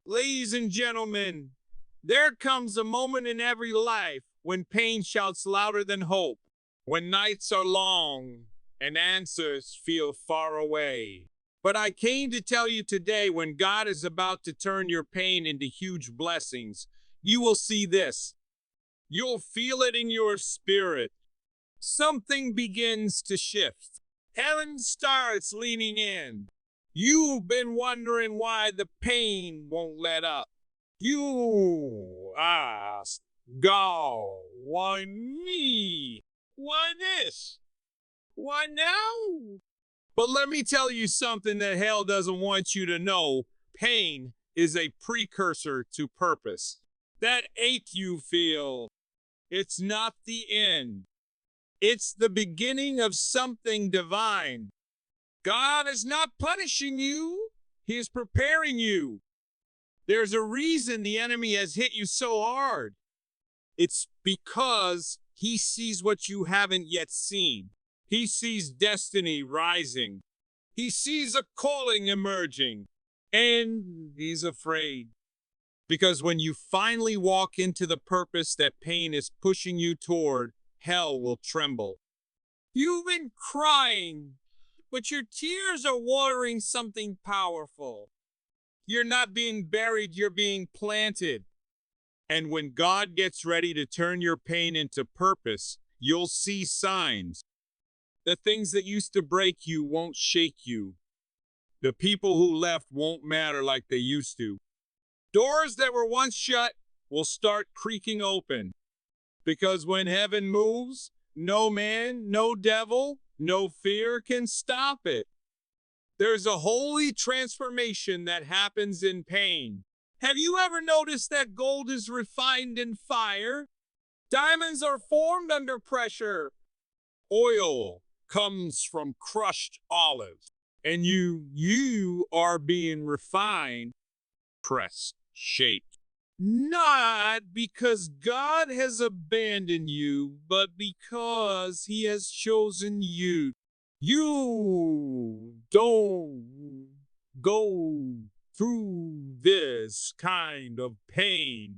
Ladies and gentlemen, there comes a moment in every life when pain shouts louder than hope, when nights are long and answers feel far away. But I came to tell you today, when God is about to turn your pain into huge blessings, you will see this. You'll feel it in your spirit. Something begins to shift. Heaven starts leaning in. You've been wondering why the pain won't let up. You ask, God, why me? Why this? Why now? But let me tell you something that hell doesn't want you to know. Pain is a precursor to purpose. That ache you feel, it's not the end. It's the beginning of something divine. God is not punishing you. He is preparing you. There's a reason the enemy has hit you so hard. It's because he sees what you haven't yet seen. He sees destiny rising. He sees a calling emerging. And he's afraid. Because when you finally walk into the purpose that pain is pushing you toward, hell will tremble. You've been crying, but your tears are watering something powerful. You're not being buried, you're being planted. And when God gets ready to turn your pain into purpose, you'll see signs. The things that used to break you won't shake you. The people who left won't matter like they used to. Doors that were once shut will start creaking open. Because when heaven moves, no man, no devil, no fear can stop it. There's a holy transformation that happens in pain. Have you ever noticed that gold is refined in fire? Diamonds are formed under pressure. Oil comes from crushed olives. And you are being refined, pressed, shaped. Not because God has abandoned you, but because he has chosen you. You don't go through this kind of pain.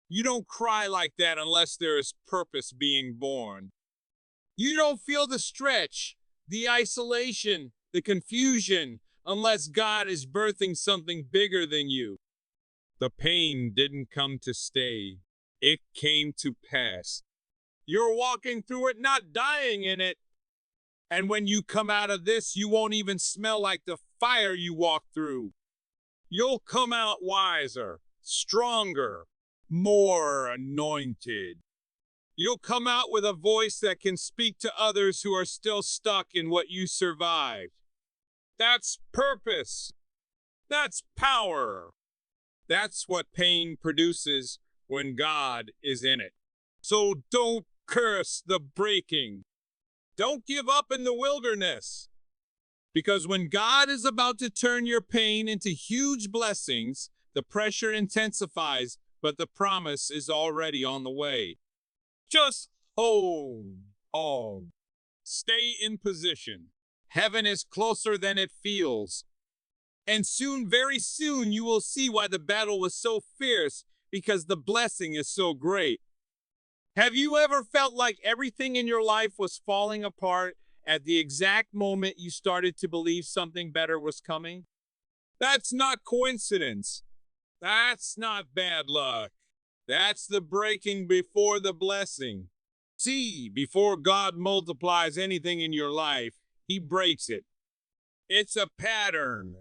You don't cry like that unless there is purpose being born. You don't feel the stretch, the isolation, the confusion, unless God is birthing something bigger than you. The pain didn't come to stay. It came to pass. You're walking through it, not dying in it. And when you come out of this, you won't even smell like the fire you walked through. You'll come out wiser, stronger, more anointed. You'll come out with a voice that can speak to others who are still stuck in what you survived. That's purpose. That's power. That's what pain produces when God is in it. So don't curse the breaking. Don't give up in the wilderness. Because when God is about to turn your pain into huge blessings, the pressure intensifies, but the promise is already on the way. Just hold on. Stay in position. Heaven is closer than it feels. And soon, very soon, you will see why the battle was so fierce, because the blessing is so great. Have you ever felt like everything in your life was falling apart at the exact moment you started to believe something better was coming? That's not coincidence. That's not bad luck. That's the breaking before the blessing. See, before God multiplies anything in your life, he breaks it. It's a pattern.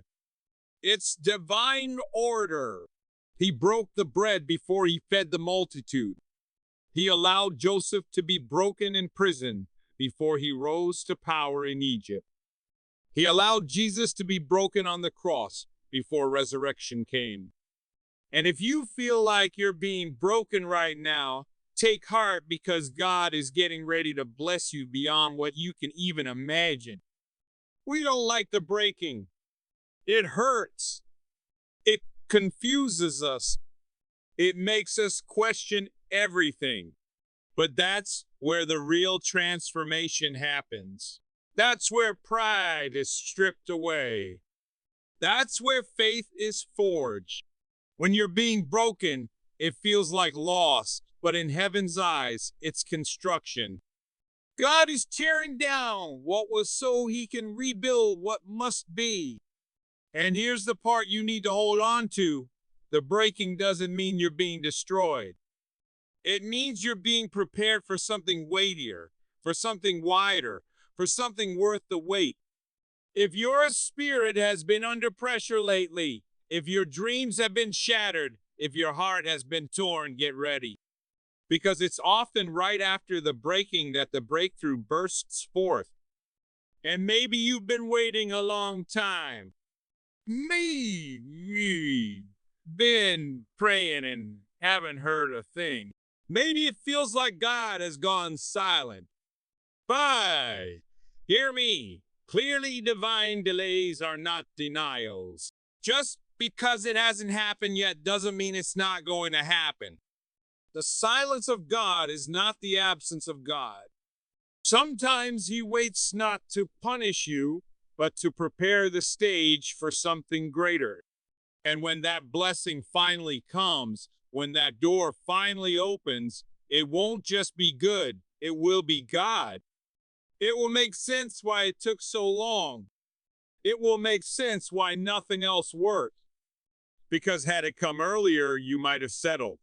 It's divine order. He broke the bread before he fed the multitude. He allowed Joseph to be broken in prison before he rose to power in Egypt. He allowed Jesus to be broken on the cross before resurrection came. And if you feel like you're being broken right now, take heart, because God is getting ready to bless you beyond what you can even imagine. We don't like the breaking. It hurts. It confuses us. It makes us question everything. But that's where the real transformation happens. That's where pride is stripped away. That's where faith is forged. When you're being broken, it feels like loss, but in heaven's eyes, it's construction. God is tearing down what was so he can rebuild what must be. And here's the part you need to hold on to. The breaking doesn't mean you're being destroyed. It means you're being prepared for something weightier, for something wider, for something worth the wait. If your spirit has been under pressure lately, if your dreams have been shattered, if your heart has been torn, get ready. Because it's often right after the breaking that the breakthrough bursts forth. And maybe you've been waiting a long time. Maybe been praying and haven't heard a thing. Maybe it feels like God has gone silent. But hear me. Clearly, divine delays are not denials. Just because it hasn't happened yet doesn't mean it's not going to happen. The silence of God is not the absence of God. Sometimes he waits not to punish you, but to prepare the stage for something greater. And when that blessing finally comes, when that door finally opens, it won't just be good, it will be God. It will make sense why it took so long. It will make sense why nothing else worked. Because had it come earlier, you might have settled.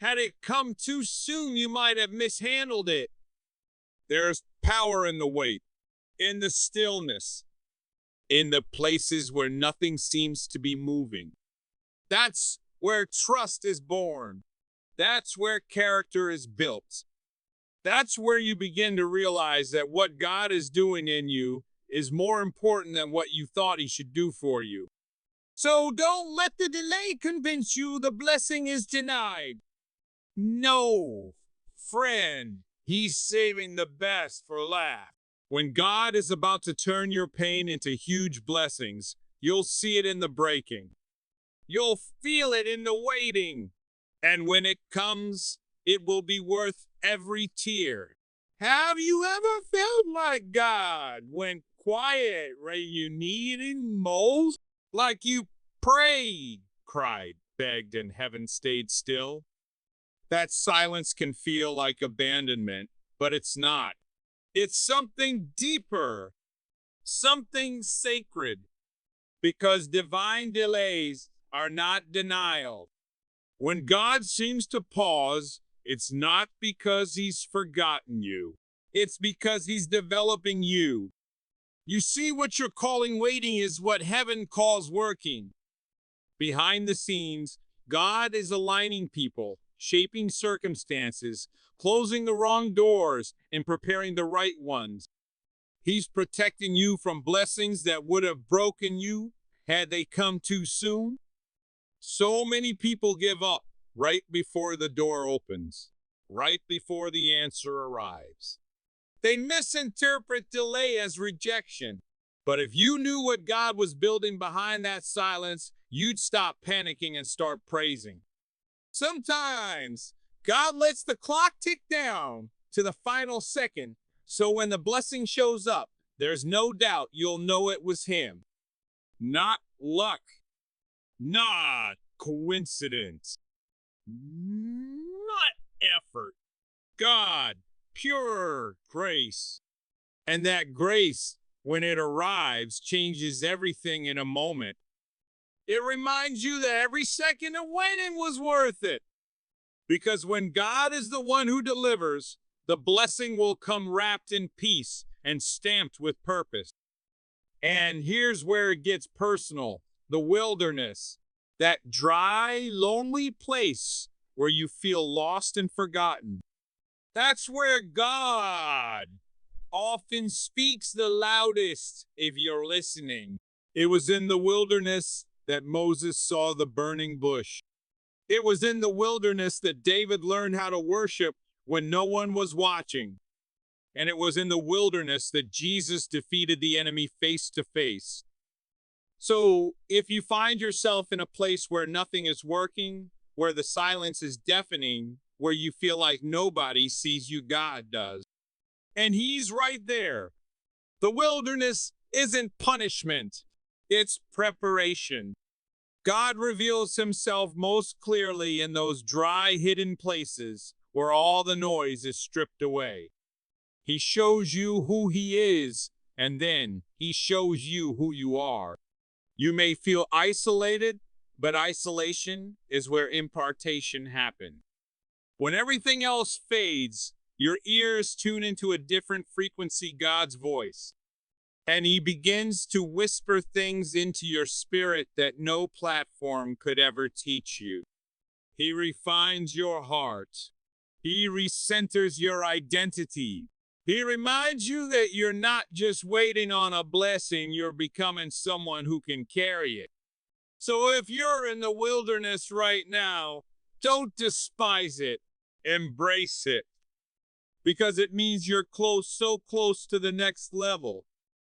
Had it come too soon, you might have mishandled it. There's power in the wait, in the stillness, in the places where nothing seems to be moving. That's where trust is born. That's where character is built. That's where you begin to realize that what God is doing in you is more important than what you thought he should do for you. So don't let the delay convince you the blessing is denied. No, friend, he's saving the best for last. When God is about to turn your pain into huge blessings, you'll see it in the breaking. You'll feel it in the waiting. And when it comes, it will be worth every tear. Have you ever felt like God went quiet right you needed most? Like you prayed, cried, begged, and heaven stayed still? That silence can feel like abandonment, but it's not. It's something deeper, something sacred, because divine delays are not denial. When God seems to pause, it's not because he's forgotten you. It's because he's developing you. You see, what you're calling waiting is what heaven calls working. Behind the scenes, God is aligning people, shaping circumstances, closing the wrong doors, and preparing the right ones. He's protecting you from blessings that would have broken you had they come too soon. So many people give up right before the door opens, right before the answer arrives. They misinterpret delay as rejection. But if you knew what God was building behind that silence, you'd stop panicking and start praising. Sometimes God lets the clock tick down to the final second, so when the blessing shows up, there's no doubt you'll know it was him. Not luck. Not coincidence. Not effort. God, pure grace. And that grace, when it arrives, changes everything in a moment. It reminds you that every second of waiting was worth it. Because when God is the one who delivers, the blessing will come wrapped in peace and stamped with purpose. And here's where it gets personal. The wilderness, that dry, lonely place where you feel lost and forgotten. That's where God often speaks the loudest if you're listening. It was in the wilderness that Moses saw the burning bush. It was in the wilderness that David learned how to worship when no one was watching. And it was in the wilderness that Jesus defeated the enemy face to face. So if you find yourself in a place where nothing is working, where the silence is deafening, where you feel like nobody sees you, God does. And he's right there. The wilderness isn't punishment, it's preparation. God reveals himself most clearly in those dry, hidden places where all the noise is stripped away. He shows you who he is, and then he shows you who you are. You may feel isolated, but isolation is where impartation happens. When everything else fades, your ears tune into a different frequency, God's voice. And he begins to whisper things into your spirit that no platform could ever teach you. He refines your heart. He recenters your identity. He reminds you that you're not just waiting on a blessing, you're becoming someone who can carry it. So if you're in the wilderness right now, don't despise it. Embrace it. Because it means you're close, so close to the next level.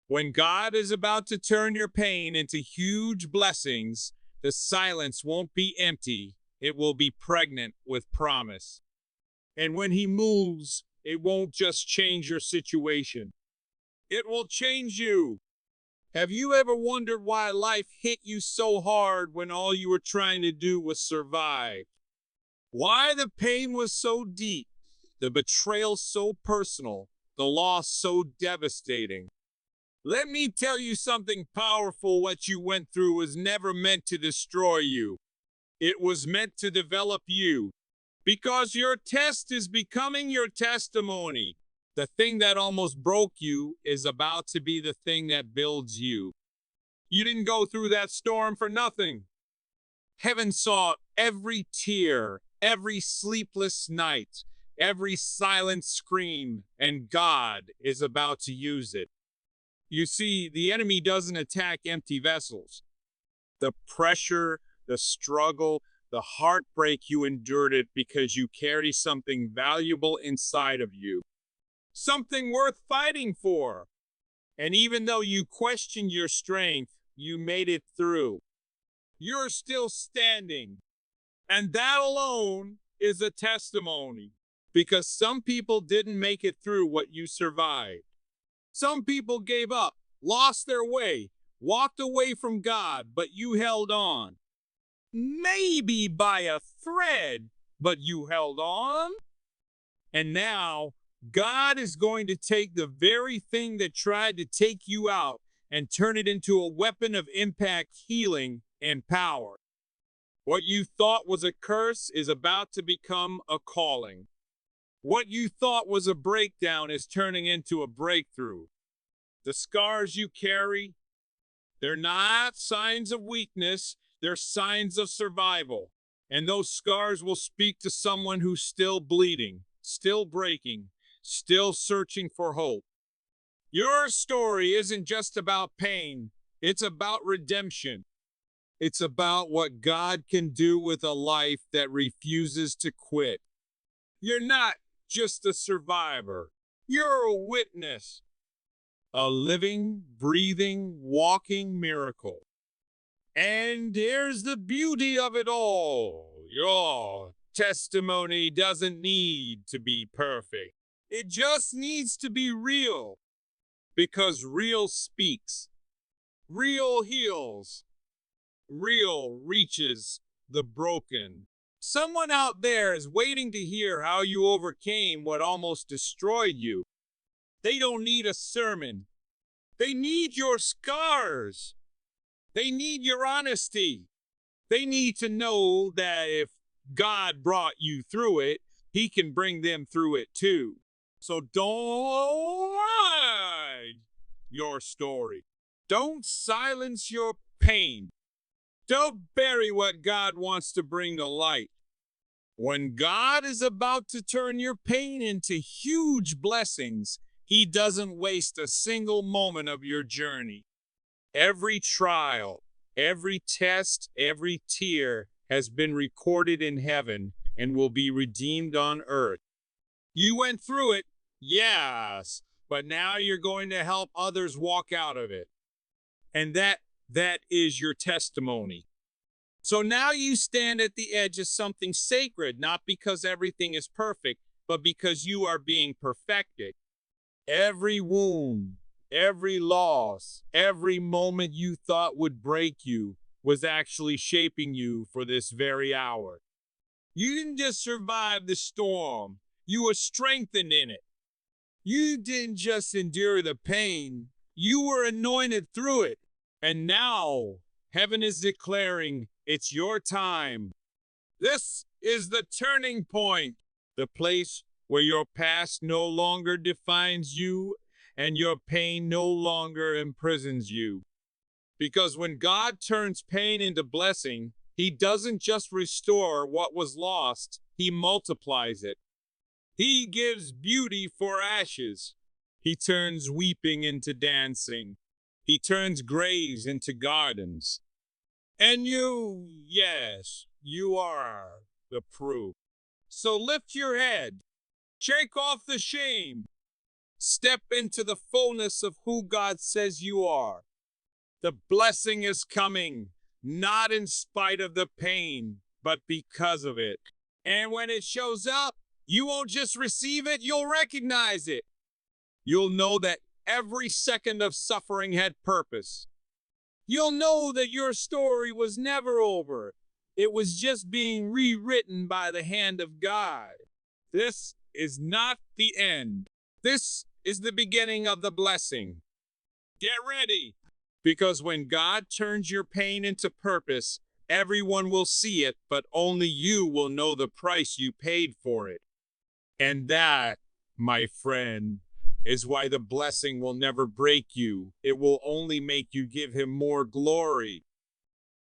When God is about to turn your pain into huge blessings, the silence won't be empty. It will be pregnant with promise. And when he moves, it won't just change your situation. It will change you. Have you ever wondered why life hit you so hard when all you were trying to do was survive? Why the pain was so deep, the betrayal so personal, the loss so devastating? Let me tell you something powerful. What you went through was never meant to destroy you. It was meant to develop you. Because your test is becoming your testimony. The thing that almost broke you is about to be the thing that builds you. You didn't go through that storm for nothing. Heaven saw every tear, every sleepless night, every silent scream, and God is about to use it. You see, the enemy doesn't attack empty vessels. The pressure, the struggle, the heartbreak, you endured it because you carry something valuable inside of you. Something worth fighting for. And even though you questioned your strength, you made it through. You're still standing. And that alone is a testimony. Because some people didn't make it through what you survived. Some people gave up, lost their way, walked away from God, but you held on. Maybe by a thread, but you held on. And now, God is going to take the very thing that tried to take you out and turn it into a weapon of impact, healing, and power. What you thought was a curse is about to become a calling. What you thought was a breakdown is turning into a breakthrough. The scars you carry, they're not signs of weakness, they're signs of survival. And those scars will speak to someone who's still bleeding, still breaking, still searching for hope. Your story isn't just about pain, it's about redemption. It's about what God can do with a life that refuses to quit. You're not just a survivor, you're a witness. A living, breathing, walking miracle. And here's the beauty of it all. Your testimony doesn't need to be perfect. It just needs to be real. Because real speaks. Real heals. Real reaches the broken. Someone out there is waiting to hear how you overcame what almost destroyed you. They don't need a sermon. They need your scars. They need your honesty. They need to know that if God brought you through it, he can bring them through it too. So don't hide your story. Don't silence your pain. Don't bury what God wants to bring to light. When God is about to turn your pain into huge blessings, he doesn't waste a single moment of your journey. Every trial, every test, every tear has been recorded in heaven and will be redeemed on earth. You went through it, yes, but now you're going to help others walk out of it. And that is your testimony. So now you stand at the edge of something sacred, not because everything is perfect, but because you are being perfected. Every wound, every loss, every moment you thought would break you was actually shaping you for this very hour. You didn't just survive the storm, you were strengthened in it. You didn't just endure the pain, you were anointed through it. And now, heaven is declaring it's your time. This is the turning point, the place where your past no longer defines you and your pain no longer imprisons you. Because when God turns pain into blessing, He doesn't just restore what was lost, He multiplies it. He gives beauty for ashes. He turns weeping into dancing. He turns graves into gardens. And you, yes, you are the proof. So lift your head, shake off the shame, step into the fullness of who God says you are. The blessing is coming, not in spite of the pain, but because of it. And when it shows up, you won't just receive it, you'll recognize it. You'll know that every second of suffering had purpose. You'll know that your story was never over. It was just being rewritten by the hand of God. This is not the end. This is the beginning of the blessing. Get ready, because when God turns your pain into purpose, everyone will see it, but only you will know the price you paid for it. And that, my friend, is why the blessing will never break you. It will only make you give Him more glory.